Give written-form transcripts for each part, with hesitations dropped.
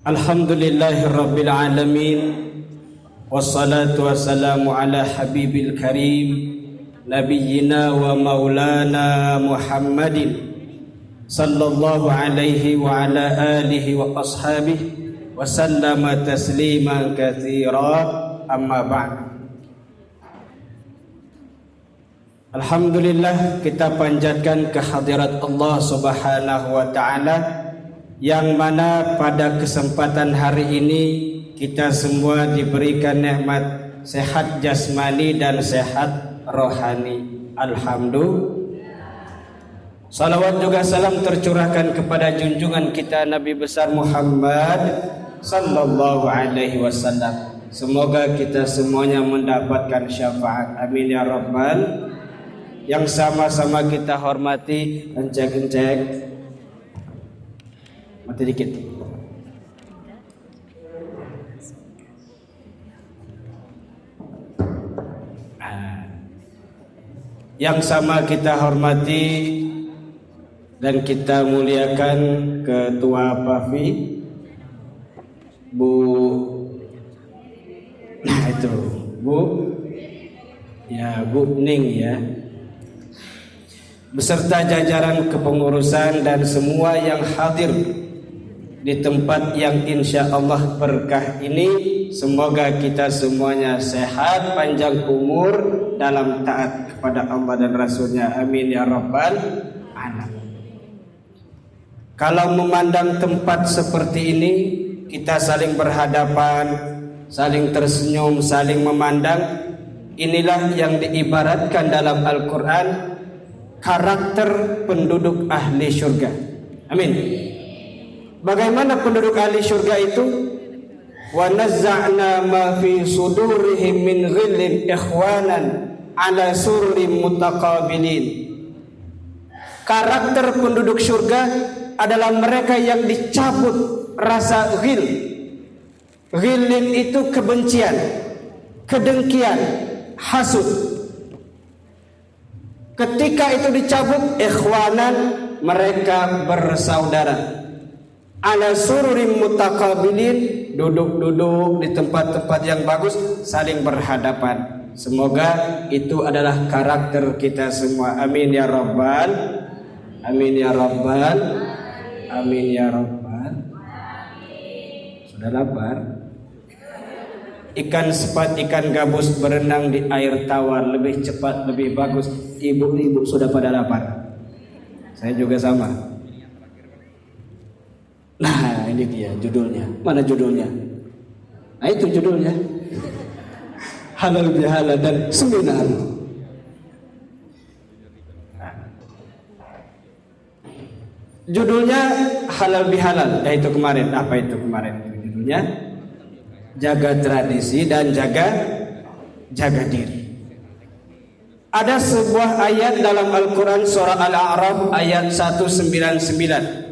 Alhamdulillahirabbil alamin, wassalatu wassalamu ala habibil karim nabiyyina wa maulana Muhammadin sallallahu alaihi wa ala alihi wa ashabihi wa sallama tasliman katsira, amma ba'd. Alhamdulillah, kita panjatkan kehadirat Allah Subhanahu wa ta'ala, yang mana pada kesempatan hari ini kita semua diberikan nikmat sehat jasmani dan sehat rohani. Alhamdulillah. Salawat juga salam tercurahkan kepada junjungan kita Nabi besar Muhammad sallallahu alaihi wasallam. Semoga kita semuanya mendapatkan syafaat. Amin ya rabbal. Yang sama-sama kita hormati, encek-encek mati dikit. Yang sama kita hormati dan kita muliakan Ketua PAVI Bu, nah itu Bu, ya Bu Ning ya, beserta jajaran kepengurusan dan semua yang hadir di tempat yang insya Allah berkah ini. Semoga kita semuanya sehat, panjang umur dalam taat kepada Allah dan Rasulnya. Amin ya rabbal alamin. Kalau memandang tempat seperti ini, kita saling berhadapan, saling tersenyum, saling memandang. Inilah yang diibaratkan dalam Al-Quran karakter penduduk ahli surga. Amin. Bagaimana penduduk ahli surga itu? Wa nazza'na ma fi sudurihim min ghillin ikhwanan ala sururin mutaqabilin. Karakter penduduk surga adalah mereka yang dicabut rasa ghil. Ghillin itu kebencian, kedengkian, hasud. Ketika itu dicabut, ikhwanan, mereka bersaudara. Ala sururin mutaqabilin, duduk-duduk di tempat-tempat yang bagus, saling berhadapan. Semoga itu adalah karakter kita semua. Amin ya rabbal, amin ya rabbal, amin ya rabbal. Sudah lapar? Ikan sepat, ikan gabus berenang di air tawar, lebih cepat, lebih bagus. Ibu-ibu sudah pada lapar. Saya juga sama. Nah ini dia judulnya. Mana judulnya? Nah itu judulnya. Halal bihalal dan seminar. Judulnya halal bihalal. Itu kemarin. Apa itu kemarin? Judulnya jaga tradisi dan jaga diri. Ada sebuah ayat dalam Al-Quran surah Al-A'raf ayat 199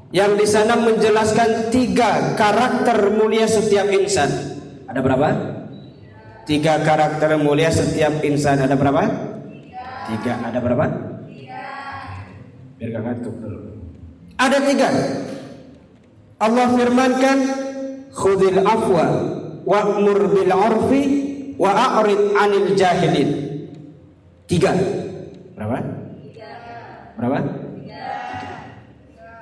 yang di sana menjelaskan 3 karakter mulia setiap insan. Ada berapa? 3 karakter mulia setiap insan. Ada berapa? 3. Ada berapa? 3. Biar gak ngantuk dulu. Ada 3. Allah firmankan, khudhil afwa wa'mur bil 'urfi wa a'rid 'anil jahilin. 3. Berapa? Berapa?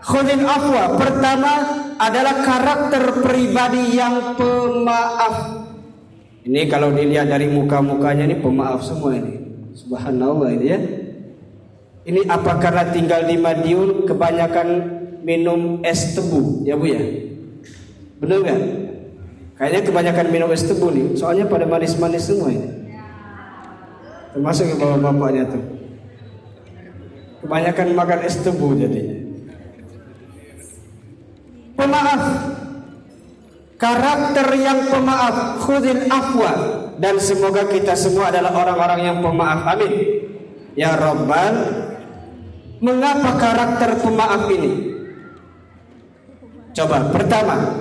Khudhil afwa, pertama adalah karakter pribadi yang pemaaf. Ini kalau dilihat dari muka-mukanya ini pemaaf semua ini. Subhanallah ini ya. Ini apa karena tinggal di Madiun kebanyakan minum es tebu ya Bu ya? Benar nggak? Kayaknya kebanyakan minum es tebu nih. Soalnya pada manis-manis semua ini. Termasuk yang bapak-bapaknya tuh. Kebanyakan makan es tebu jadinya. Pemaaf, karakter yang pemaaf, khudhil afwa, dan semoga kita semua adalah orang-orang yang pemaaf. Amin ya rabbal. Mengapa karakter pemaaf ini? Coba, pertama,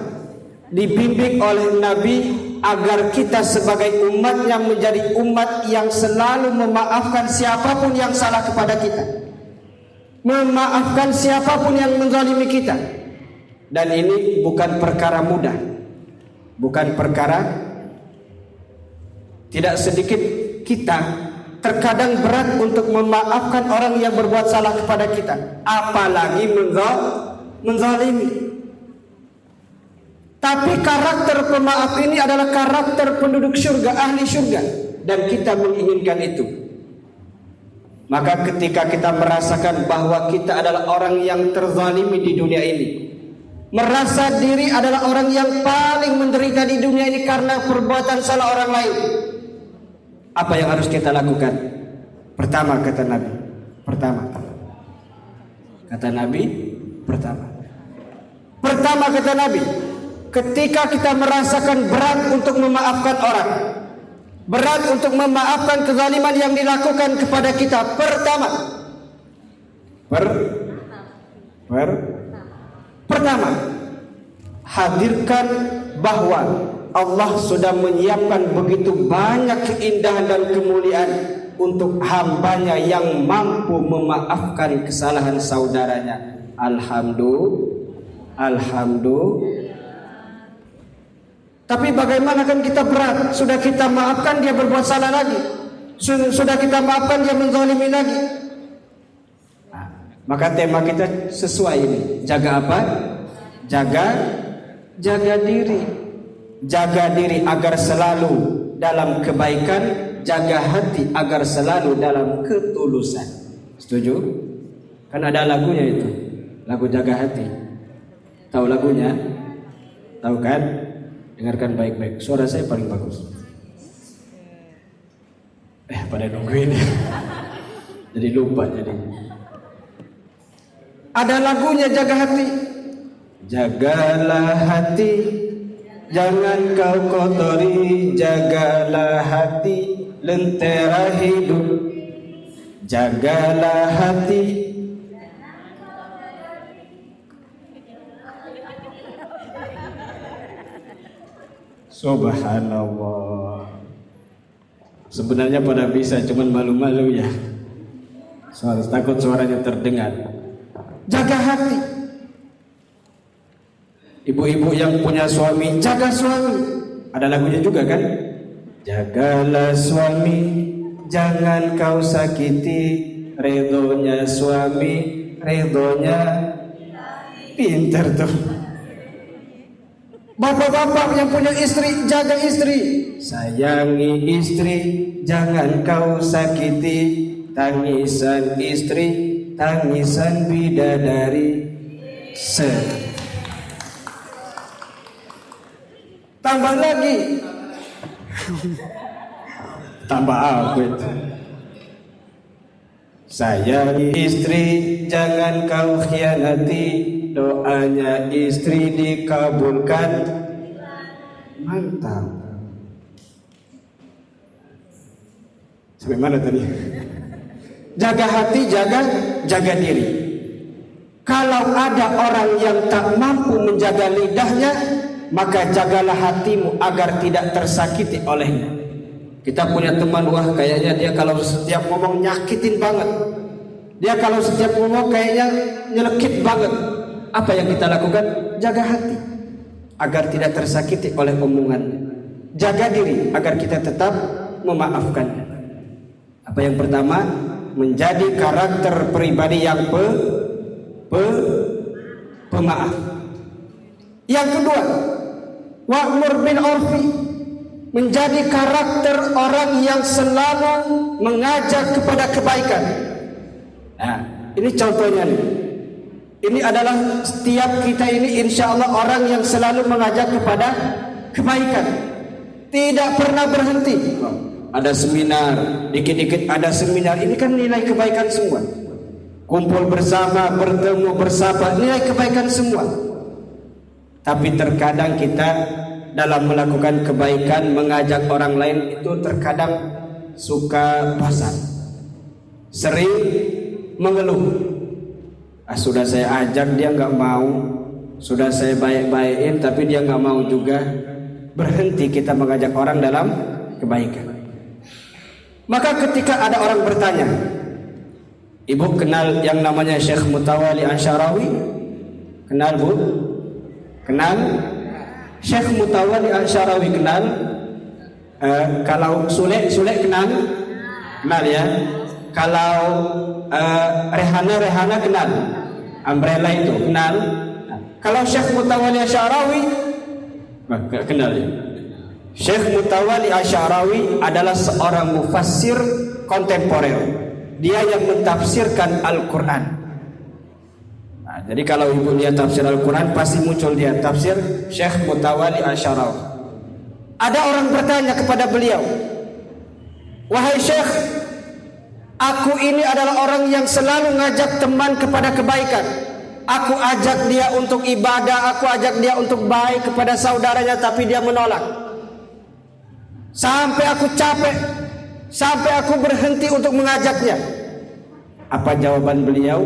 dibimbing oleh Nabi agar kita sebagai umatnya menjadi umat yang selalu memaafkan siapapun yang salah kepada kita, memaafkan siapapun yang menzalimi kita. Dan ini bukan perkara mudah. Bukan perkara. Tidak sedikit kita terkadang berat untuk memaafkan orang yang berbuat salah kepada kita, apalagi menzalimi. Tapi karakter pemaaf ini adalah karakter penduduk surga, ahli surga, dan kita menginginkan itu. Maka ketika kita merasakan bahwa kita adalah orang yang terzalimi di dunia ini, merasa diri adalah orang yang paling menderita di dunia ini karena perbuatan salah orang lain, apa yang harus kita lakukan? Pertama kata Nabi, Pertama kata Nabi, ketika kita merasakan berat untuk memaafkan orang, berat untuk memaafkan kezaliman yang dilakukan kepada kita, pertama hadirkan bahwa Allah sudah menyiapkan begitu banyak keindahan dan kemuliaan untuk hambanya yang mampu memaafkan kesalahan saudaranya. Alhamdulillah. Tapi bagaimana kan kita berat, sudah kita maafkan dia berbuat salah lagi, sudah kita maafkan dia menzalimi lagi. Maka tema kita sesuai ini. Jaga apa? Jaga diri. Jaga diri agar selalu dalam kebaikan, jaga hati agar selalu dalam ketulusan. Setuju? Kan ada lagunya itu. Lagu Jaga Hati. Tahu lagunya? Tahu kan? Dengarkan baik-baik. Suara saya paling bagus. Pada nungguin. Jadi lupa jadi. Ada lagunya Jaga Hati. Jagalah hati, jangan kau kotori. Jagalah hati, lentera hidup. Jagalah hati. Subhanallah. Sebenarnya pada bisa, cuman malu-malu ya. Takut suaranya terdengar. Jaga hati. Ibu-ibu yang punya suami, jaga suami. Ada lagunya juga kan? Jagalah suami, jangan kau sakiti. Ridhonya suami, ridhonya. Pinter tuh. Bapak-bapak yang punya istri, jaga istri. Sayangi istri, jangan kau sakiti. Tangisan istri, tangisan bidadari. Tambah lagi. Tambah apa itu? Sayangi istri, jangan kau khianati. Doanya istri dikabulkan. Mantap. Sampai mana tadi? Jaga hati, jaga diri. Kalau ada orang yang tak mampu menjaga lidahnya, maka jagalah hatimu agar tidak tersakiti olehnya. Kita punya teman, wah kayaknya dia kalau setiap ngomong nyakitin banget. Dia kalau setiap ngomong kayaknya nyelekit banget. Apa yang kita lakukan? Jaga hati agar tidak tersakiti oleh omongannya. Jaga diri agar kita tetap memaafkannya. Apa yang pertama? Menjadi karakter pribadi yang pemaaf. Yang kedua, wa'mur bil 'urfi, menjadi karakter orang yang selalu mengajak kepada kebaikan. Nah, ini contohnya nih. Ini adalah setiap kita ini insya Allah orang yang selalu mengajak kepada kebaikan. Tidak pernah berhenti. Ada seminar, dikit-dikit ada seminar. Ini kan nilai kebaikan semua. Kumpul bersama, bertemu, bersama, nilai kebaikan semua. Tapi terkadang kita dalam melakukan kebaikan, mengajak orang lain itu terkadang suka bosan. Sering mengeluh. Sudah saya ajak dia nggak mau, sudah saya baik-baikin tapi dia nggak mau juga. Berhenti kita mengajak orang dalam kebaikan. Maka ketika ada orang bertanya, ibu kenal yang namanya Syekh Mutawali Ansyarawi? Kenal bu? Kenal? Syekh Mutawalli Asy'arawi kenal? Kalau Sule kenal? Kenal ya. Kalau Rehana kenal? Umbrella itu kenal? Kalau Syekh Mutawalli Asy'arawi enggak kenal ya. Syekh Mutawalli Asy'arawi adalah seorang mufassir kontemporer. Dia yang mentafsirkan Al-Quran. Nah, jadi kalau ibu lihat tafsir Al-Quran pasti muncul dia tafsir Syekh Mutawalli Asy'arawi. Ada orang bertanya kepada beliau, "Wahai Syekh, aku ini adalah orang yang selalu ngajak teman kepada kebaikan. Aku ajak dia untuk ibadah, aku ajak dia untuk baik kepada saudaranya, tapi dia menolak. Sampai aku capek, sampai aku berhenti untuk mengajaknya." Apa jawaban beliau?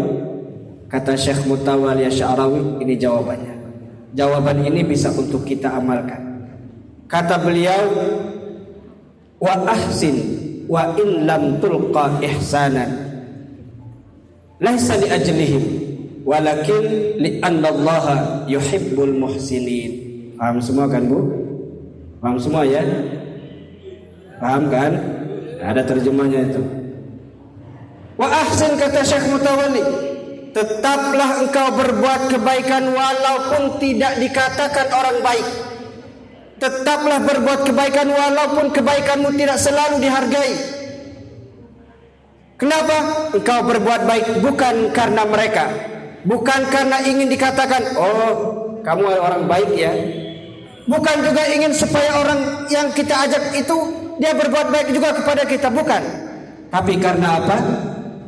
Kata Syekh Mutawalli Asy'arawi, ini jawabannya. Jawaban ini bisa untuk kita amalkan. Kata beliau, "Wa ahsin wa in lam tulqa ihsanan. Laisa li ajlihim, walakin li anna Allah yuhibbul muhsinin." Paham semua kan, Bu? Paham semua ya? Paham kan? Ada terjemahnya itu. Wa ahsin, kata Syekh Mutawalli, tetaplah engkau berbuat kebaikan walaupun tidak dikatakan orang baik. Tetaplah berbuat kebaikan walaupun kebaikanmu tidak selalu dihargai. Kenapa? Engkau berbuat baik bukan karena mereka, bukan karena ingin dikatakan, "Oh, kamu orang baik ya." Bukan juga ingin supaya orang yang kita ajak itu dia berbuat baik juga kepada kita, bukan. Tapi karena apa?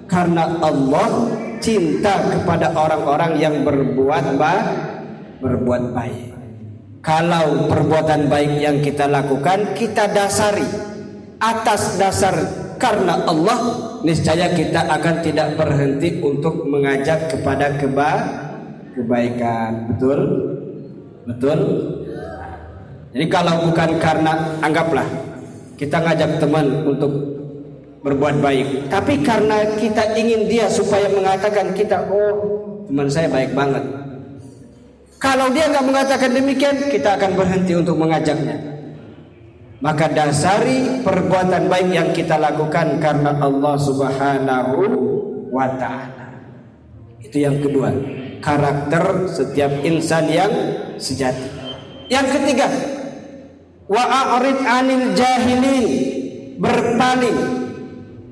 Karena Allah cinta kepada orang-orang yang berbuat baik. Kalau perbuatan baik yang kita lakukan kita dasari atas dasar karena Allah, niscaya kita akan tidak berhenti untuk mengajak kepada kebaikan. Betul? Jadi kalau bukan karena, anggaplah kita ngajak teman untuk berbuat baik, tapi karena kita ingin dia supaya mengatakan kita, "Oh, teman saya baik banget." Kalau dia nggak mengatakan demikian, kita akan berhenti untuk mengajaknya. Maka dasari perbuatan baik yang kita lakukan karena Allah Subhanahu wa Ta'ala. Itu yang kedua, karakter setiap insan yang sejati. Yang ketiga, wa'arid 'anil jahilin, berpaling,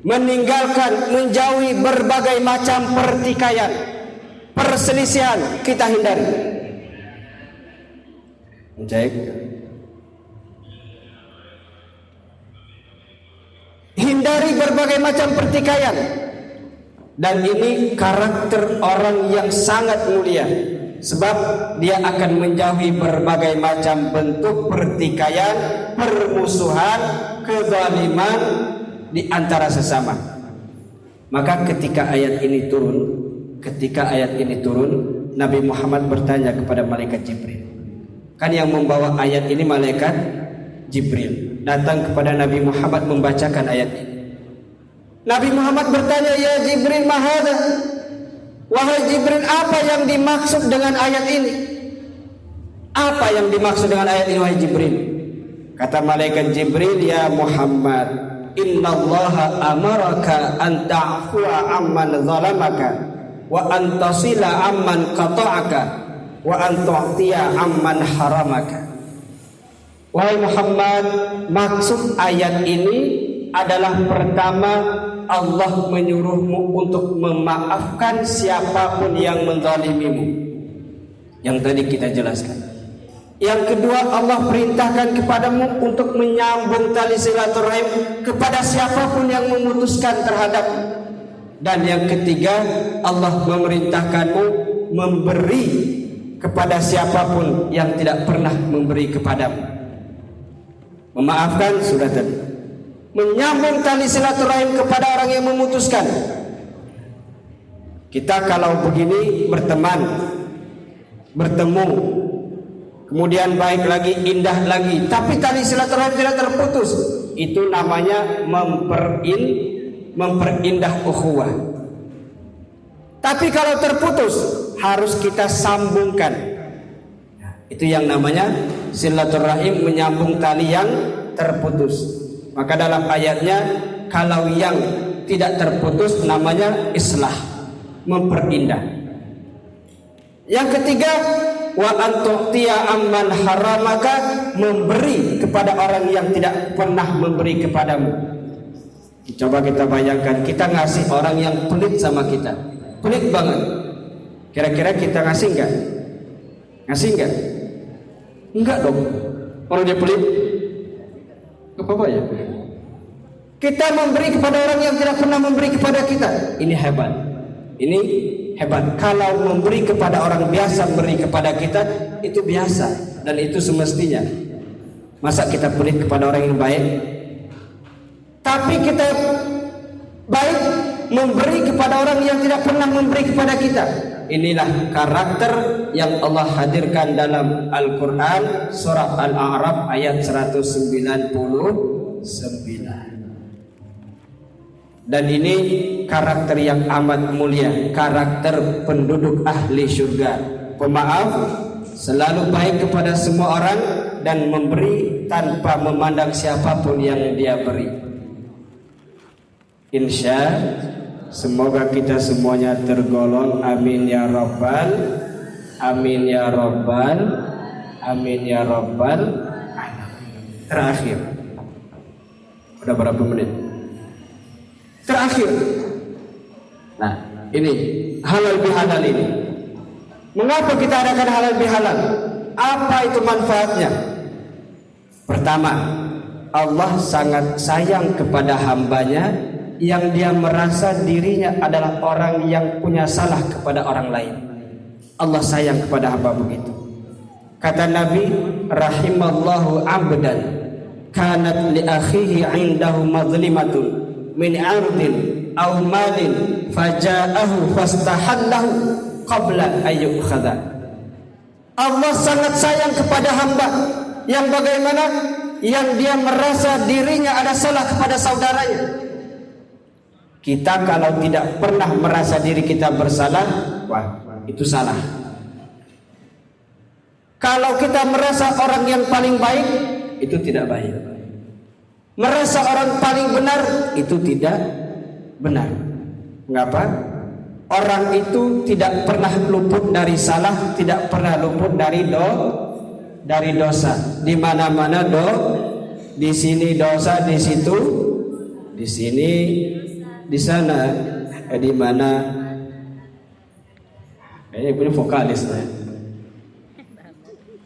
meninggalkan, menjauhi berbagai macam pertikaian, perselisihan, kita hindari. Hindari berbagai macam pertikaian. Dan ini karakter orang yang sangat mulia, sebab dia akan menjauhi berbagai macam bentuk pertikaian, permusuhan, kezaliman di antara sesama. Maka ketika ayat ini turun, Nabi Muhammad bertanya kepada malaikat Jibril. Kan yang membawa ayat ini malaikat Jibril datang kepada Nabi Muhammad membacakan ayat ini. Nabi Muhammad bertanya, "Ya Jibril, mahada?" Wahai Jibril, apa yang dimaksud dengan ayat ini? Apa yang dimaksud dengan ayat ini, wahai Jibril? Kata malaikat Jibril, "Ya Muhammad, innallaha amaraka an ta'fu'a amman zalamaka wa an tasila amman qata'aka wa an tu'tiya amman haramaka." Wahai Muhammad, maksud ayat ini adalah pertama, Allah menyuruhmu untuk memaafkan siapapun yang menzalimimu, yang tadi kita jelaskan. Yang kedua, Allah perintahkan kepadamu untuk menyambung tali silaturahim kepada siapapun yang memutuskan terhadapmu. Dan yang ketiga, Allah memerintahkanmu memberi kepada siapapun yang tidak pernah memberi kepadamu. Memaafkan sudah tadi, menyambung tali silaturahim kepada orang yang memutuskan. Kita kalau begini berteman, bertemu, kemudian baik lagi, indah lagi, tapi tali silaturahim tidak terputus, itu namanya memperindah ukhuwah. Tapi kalau terputus, harus kita sambungkan. Itu yang namanya silaturahim, menyambung tali yang terputus. Maka dalam ayatnya, kalau yang tidak terputus namanya islah, memperindah. Yang ketiga, wa antu'tiya amman haramaka, memberi kepada orang yang tidak pernah memberi kepadamu. Coba kita bayangkan, kita ngasih orang yang pelit sama kita, pelit banget. Kira-kira kita ngasih enggak? Ngasih enggak? Enggak dong. Kalau dia pelit, apa ya? Kita memberi kepada orang yang tidak pernah memberi kepada kita. Ini hebat. Ini hebat. Kalau memberi kepada orang biasa, memberi kepada kita itu biasa dan itu semestinya. Masa kita pelit kepada orang yang baik? Tapi kita baik memberi kepada orang yang tidak pernah memberi kepada kita. Inilah karakter yang Allah hadirkan dalam Al-Quran, surah Al-A'raf ayat 199. Dan ini karakter yang amat mulia, karakter penduduk ahli surga. Pemaaf, selalu baik kepada semua orang dan memberi tanpa memandang siapapun yang dia beri. Insya semoga kita semuanya tergolong. Amin ya Rabbal, amin ya Rabbal, amin ya Rabbal. Terakhir, udah berapa menit? Terakhir. Nah, ini halal bihalal ini. Mengapa kita adakan halal bihalal? Apa itu manfaatnya? Pertama, Allah sangat sayang kepada hambanya yang dia merasa dirinya adalah orang yang punya salah kepada orang lain. Allah sayang kepada hamba begitu. Kata Nabi, rahimallahu abdan kanat li akhihi indahu mazlimatun min ardin aw malin faja'ahu fastahallahu qabla ayyukhadha. Allah sangat sayang kepada hamba yang bagaimana? Yang dia merasa dirinya ada salah kepada saudaranya. Kita kalau tidak pernah merasa diri kita bersalah, wah, itu salah. Kalau kita merasa orang yang paling baik, itu tidak baik. Merasa orang paling benar, itu tidak benar. Mengapa? Orang itu tidak pernah luput dari salah, tidak pernah luput dari dosa. Di mana-mana di sini dosa, di situ, di sini, di sana, di mana? Kayaknya punya vokalis ya.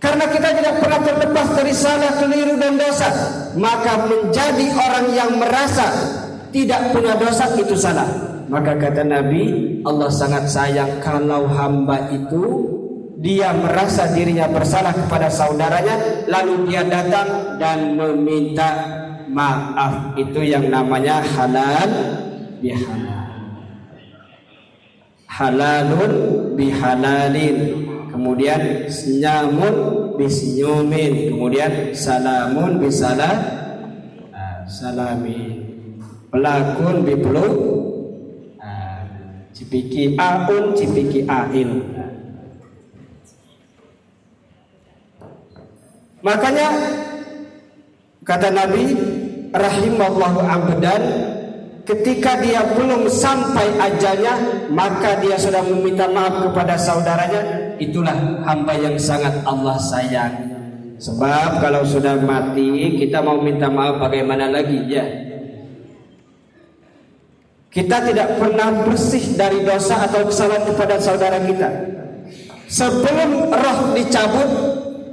Karena kita tidak pernah terlepas dari salah, keliru dan dosa, maka menjadi orang yang merasa tidak punya dosa itu salah. Maka kata Nabi, Allah sangat sayang kalau hamba itu dia merasa dirinya bersalah kepada saudaranya, lalu dia datang dan meminta maaf. Itu yang namanya halal bihalal. Halalun bihalalin. Kemudian senyamun bisenyumin. Kemudian salamun salamin. Pelakun bipeluk. Cipiki aun, cipiki ain. Makanya kata Nabi, rahimallahu abdan, ketika dia belum sampai ajalnya, maka dia sudah meminta maaf kepada saudaranya. Itulah hamba yang sangat Allah sayang. Sebab kalau sudah mati, kita mau minta maaf bagaimana lagi ya? Kita tidak pernah bersih dari dosa atau kesalahan kepada saudara kita. Sebelum roh dicabut,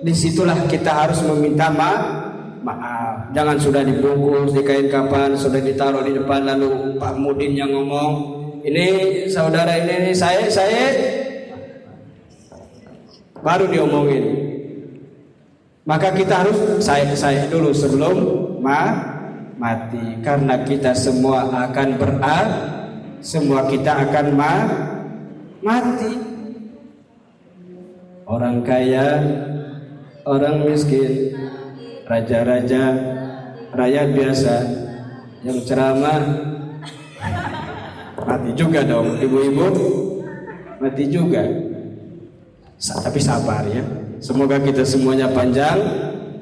disitulah kita harus meminta maaf. Jangan sudah dibungkus di kain kapan, sudah ditaruh di depan, lalu Pak Mudin yang ngomong, ini saudara ini saya baru diomongin. Maka kita harus saya dulu sebelum mati, karena kita semua akan semua kita akan mati. Orang kaya, orang miskin, raja-raja, rakyat biasa, yang ceramah mati juga dong. Ibu-ibu mati juga. Tapi sabar ya. Semoga kita semuanya panjang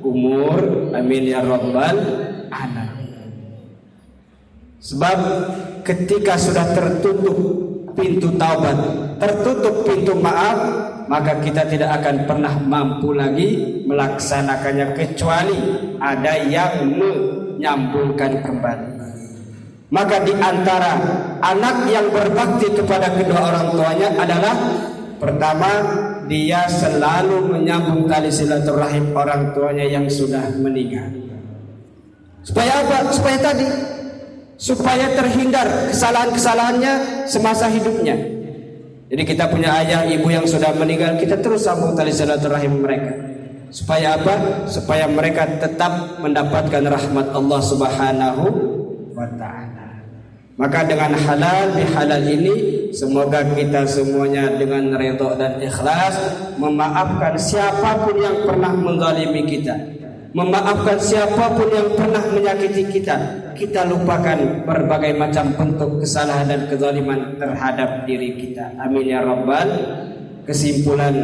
umur, amin ya rabbal alamin. Sebab ketika sudah tertutup pintu taubat, tertutup pintu maaf, maka kita tidak akan pernah mampu lagi melaksanakannya kecuali ada yang menyambungkan kembali. Maka di antara anak yang berbakti kepada kedua orang tuanya adalah pertama, dia selalu menyambung tali silaturahim orang tuanya yang sudah meninggal. Supaya apa? Supaya terhindar kesalahan-kesalahannya semasa hidupnya. Jadi kita punya ayah, ibu yang sudah meninggal, kita terus sambung tali silaturahim mereka. Supaya apa? Supaya mereka tetap mendapatkan rahmat Allah Subhanahu wa ta'ala. Maka dengan halal bihalal ini, semoga kita semuanya dengan redha dan ikhlas memaafkan siapapun yang pernah menzalimi kita, memaafkan siapapun yang pernah menyakiti kita. Kita lupakan berbagai macam bentuk kesalahan dan kezaliman terhadap diri kita. Amin ya rabbal. Kesimpulan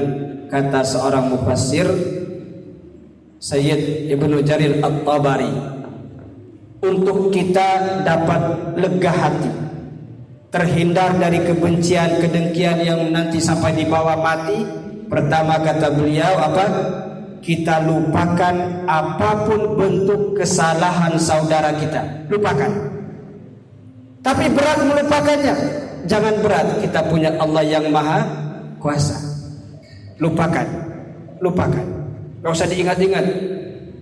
kata seorang mufassir, Sayyid Ibnu Jarir At-Tabari, untuk kita dapat lega hati, terhindar dari kebencian, kedengkian yang nanti sampai di bawah mati, pertama kata beliau apa? Kita lupakan apapun bentuk kesalahan saudara kita, lupakan. Tapi berat melupakannya. Jangan berat, kita punya Allah yang maha kuasa. Lupakan. Gak usah diingat-ingat.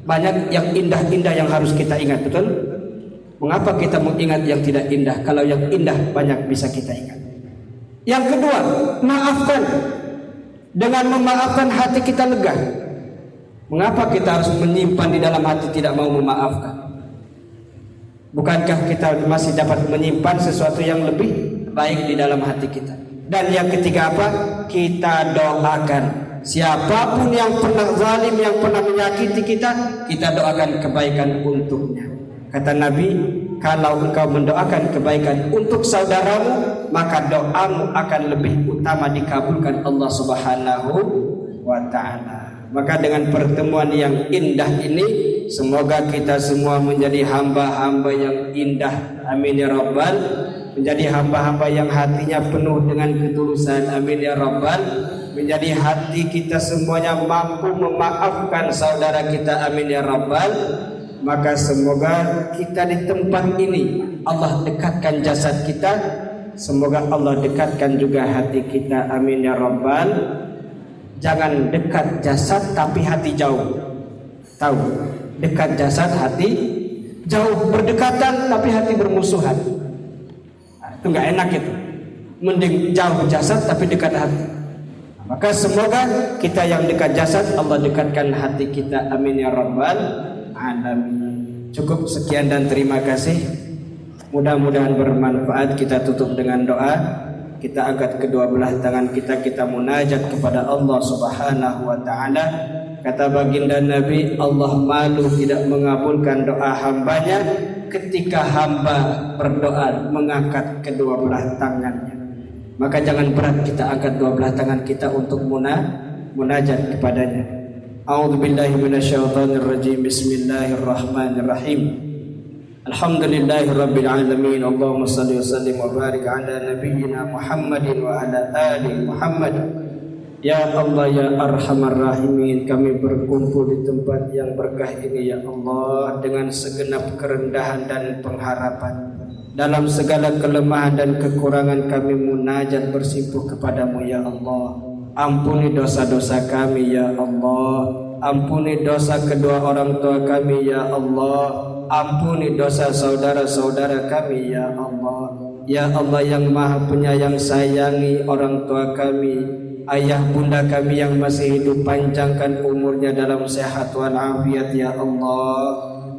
Banyak yang indah-indah yang harus kita ingat, betul? Mengapa kita mengingat yang tidak indah kalau yang indah banyak bisa kita ingat? Yang kedua, maafkan. Dengan memaafkan hati kita lega. Mengapa kita harus menyimpan di dalam hati tidak mau memaafkan? Bukankah kita masih dapat menyimpan sesuatu yang lebih baik di dalam hati kita? Dan yang ketiga apa? Kita doakan. Siapapun yang pernah zalim, yang pernah menyakiti kita, kita doakan kebaikan untuknya. Kata Nabi, kalau engkau mendoakan kebaikan untuk saudaramu, maka doamu akan lebih utama dikabulkan Allah Subhanahu wa ta'ala. Maka dengan pertemuan yang indah ini, semoga kita semua menjadi hamba-hamba yang indah. Amin ya rabbal. Menjadi hamba-hamba yang hatinya penuh dengan ketulusan. Amin ya rabbal. Menjadi hati kita semuanya mampu memaafkan saudara kita. Amin ya rabbal. Maka semoga kita di tempat ini Allah dekatkan jasad kita, semoga Allah dekatkan juga hati kita. Amin ya rabbal. Jangan dekat jasad tapi hati jauh. Tahu? Dekat jasad hati jauh, berdekatan tapi hati bermusuhan. Itu enggak enak itu. Mending jauh jasad tapi dekat hati. Maka semoga kita yang dekat jasad Allah dekatkan hati kita. Amin ya rabbal alamin. Cukup sekian dan terima kasih. Mudah-mudahan bermanfaat. Kita tutup dengan doa. Kita angkat kedua belah tangan kita, kita munajat kepada Allah Subhanahu wa ta'ala. Kata baginda Nabi, Allah malu tidak mengabulkan doa hambanya ketika hamba berdoa mengangkat kedua belah tangannya. Maka jangan berat kita angkat dua belah tangan kita untuk munajat kepadanya. A'udzubillahi minasyaitonirrajim. Bismillahirrahmanirrahim. Alhamdulillahirabbil alamin. Allahumma shalli wa sallim wa barik ala nabiyyina Muhammadin wa ala ali Muhammad. Ya Allah ya arhamar rahimin, kami berkumpul di tempat yang berkah ini ya Allah dengan segenap kerendahan dan pengharapan. Dalam segala kelemahan dan kekurangan kami munajat bersimpuh kepadamu ya Allah. Ampuni dosa-dosa kami ya Allah. Ampuni dosa kedua orang tua kami ya Allah. Ampuni dosa saudara-saudara kami ya Allah. Ya Allah yang maha penyayang, sayangi orang tua kami, ayah bunda kami yang masih hidup, panjangkan umurnya dalam sehat walafiat ya Allah.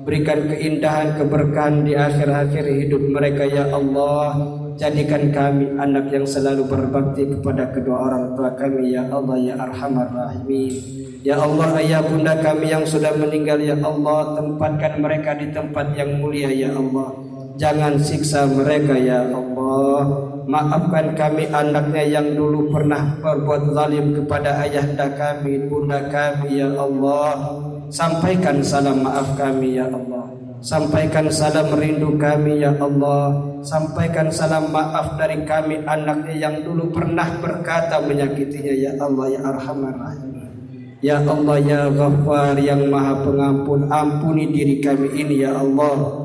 Berikan keindahan, keberkahan di akhir-akhir hidup mereka ya Allah. Jadikan kami anak yang selalu berbakti kepada kedua orang tua kami ya Allah ya arhamar rahimin. Ya Allah, ayah bunda kami yang sudah meninggal ya Allah, tempatkan mereka di tempat yang mulia ya Allah. Jangan siksa mereka ya Allah. Maafkan kami anaknya yang dulu pernah berbuat zalim kepada ayahanda kami, bunda kami ya Allah. Sampaikan salam maaf kami ya Allah. Sampaikan salam rindu kami ya Allah. Sampaikan salam maaf dari kami anaknya yang dulu pernah berkata menyakitinya ya Allah ya Arhamar Rahimin. Ya Allah ya Ghaffar yang Maha Pengampun, ampuni diri kami ini ya Allah.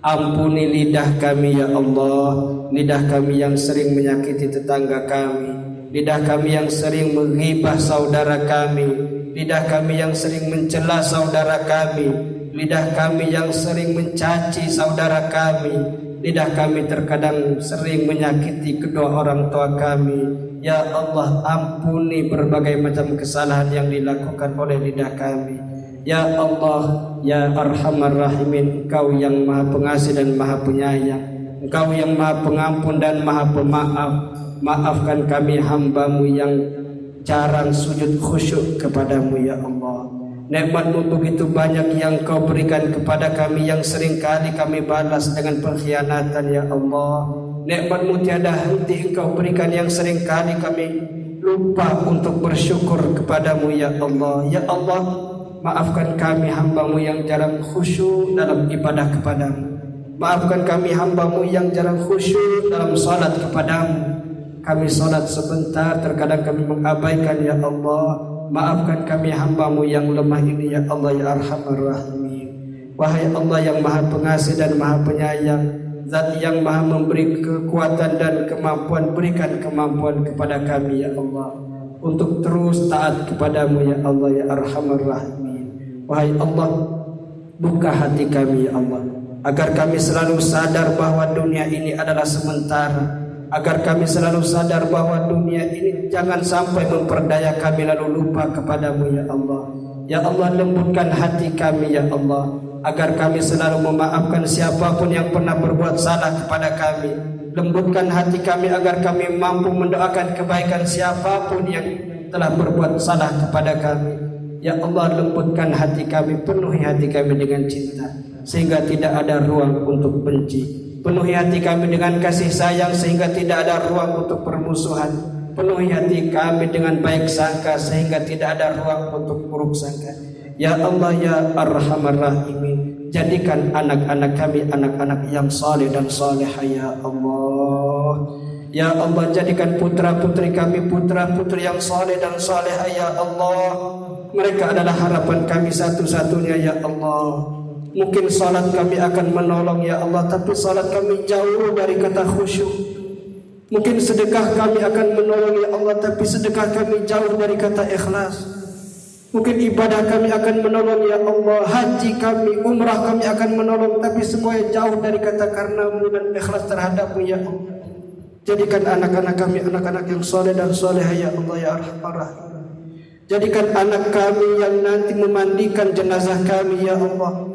Ampuni lidah kami ya Allah. Lidah kami yang sering menyakiti tetangga kami, lidah kami yang sering menghibah saudara kami, lidah kami yang sering mencela saudara kami, lidah kami yang sering mencaci saudara kami, lidah kami terkadang sering menyakiti kedua orang tua kami. Ya Allah, ampuni berbagai macam kesalahan yang dilakukan oleh lidah kami. Ya Allah, ya Arhamar Rahimin, Engkau yang Maha Pengasih dan Maha Penyayang, Engkau yang Maha Pengampun dan Maha Pemaaf. Maafkan kami hamba-Mu yang jarang sujud khusyuk kepadamu ya Allah. Nikmat-Mu begitu banyak yang Kau berikan kepada kami, yang sering kali kami balas dengan pengkhianatan ya Allah. Nikmat-Mu tiada henti Engkau berikan, yang sering kali kami lupa untuk bersyukur kepadamu ya Allah. Ya Allah, maafkan kami hamba-Mu yang jarang khusyuk dalam ibadah kepadamu. Maafkan kami hamba-Mu yang jarang khusyuk dalam salat kepadamu. Kami salat sebentar, terkadang kami mengabaikan ya Allah. Maafkan kami hamba-Mu yang lemah ini ya Allah ya Arhamar Rahimin. Wahai Allah yang Maha Pengasih dan Maha Penyayang, Zat yang Maha memberi kekuatan dan kemampuan, berikan kemampuan kepada kami ya Allah untuk terus taat kepadamu ya Allah ya Arhamar Rahimin. Wahai Allah, buka hati kami ya Allah, agar kami selalu sadar bahwa dunia ini adalah sementara, agar kami selalu sadar bahwa dunia ini jangan sampai memperdaya kami lalu lupa kepadamu ya Allah. Ya Allah, lembutkan hati kami ya Allah, agar kami selalu memaafkan siapapun yang pernah berbuat salah kepada kami. Lembutkan hati kami agar kami mampu mendoakan kebaikan siapapun yang telah berbuat salah kepada kami. Ya Allah, lembutkan hati kami, penuhi hati kami dengan cinta sehingga tidak ada ruang untuk benci. Penuhi hati kami dengan kasih sayang sehingga tidak ada ruang untuk permusuhan. Penuhi hati kami dengan baik sangka sehingga tidak ada ruang untuk buruk sangka. Ya Allah ya Arhamar Rahimin, jadikan anak-anak kami anak-anak yang saleh dan salihah ya Allah. Ya Allah, jadikan putra-putri kami putra-putri yang saleh dan salihah ya Allah. Mereka adalah harapan kami satu-satunya ya Allah. Mungkin salat kami akan menolong ya Allah, tapi salat kami jauh dari kata khusyuk. Mungkin sedekah kami akan menolong ya Allah, tapi sedekah kami jauh dari kata ikhlas. Mungkin ibadah kami akan menolong ya Allah, haji kami, umrah kami akan menolong, tapi semuanya jauh dari kata karenamu dan ikhlas terhadapmu ya Allah. Jadikan anak-anak kami anak-anak yang soleh dan solehah ya Allah ya Arhamar Rahimin. Jadikan anak kami yang nanti memandikan jenazah kami ya Allah.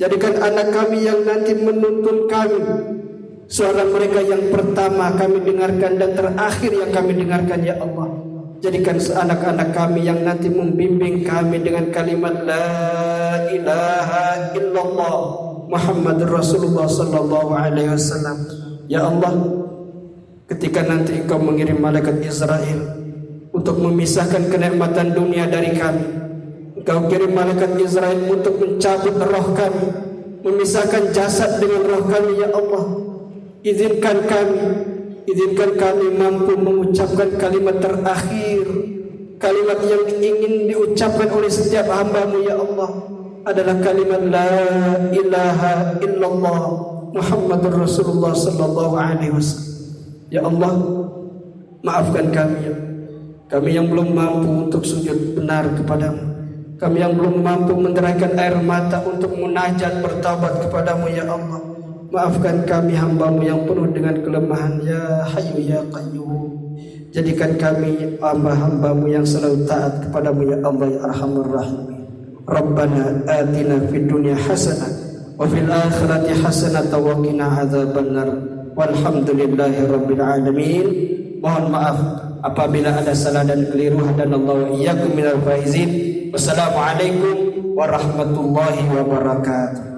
Jadikan anak kami yang nanti menuntun kami, suara mereka yang pertama kami dengarkan dan terakhir yang kami dengarkan ya Allah. Jadikan anak-anak kami yang nanti membimbing kami dengan kalimat La ilaha illallah Muhammadur Rasulullah sallallahu alaihi wasallam. Ya Allah, ketika nanti Engkau mengirim malaikat Israel untuk memisahkan kenikmatan dunia dari kami, Engkau kirim malaikat Israel untuk mencabut roh kami, memisahkan jasad dengan roh kami ya Allah. Izinkan kami mampu mengucapkan kalimat terakhir, kalimat yang ingin diucapkan oleh setiap hamba-Mu ya Allah, adalah kalimat La ilaha illallah Muhammadur Rasulullah sallallahu alaihi wasallam. Ya Allah, maafkan kami ya, kami yang belum mampu untuk sujud benar kepadamu, kami yang belum mampu menderaikan air mata untuk munajat bertaubat kepadamu ya Allah. Maafkan kami hamba-Mu yang penuh dengan kelemahan ya Hayyu ya Qayyum. Jadikan kami hamba-hamba-Mu yang selalu taat kepadamu ya Allah ya Arhamar Rahimin. Rabbana atina fid dunya hasanah wa fil akhirati hasanah wa qina adzabannar. Walhamdulillahi rabbil alamin. Mohon maaf apabila ada salah dan keliru, hadanallahu wa iyyakum minal faizin. Wassalamualaikum warahmatullahi wabarakatuh.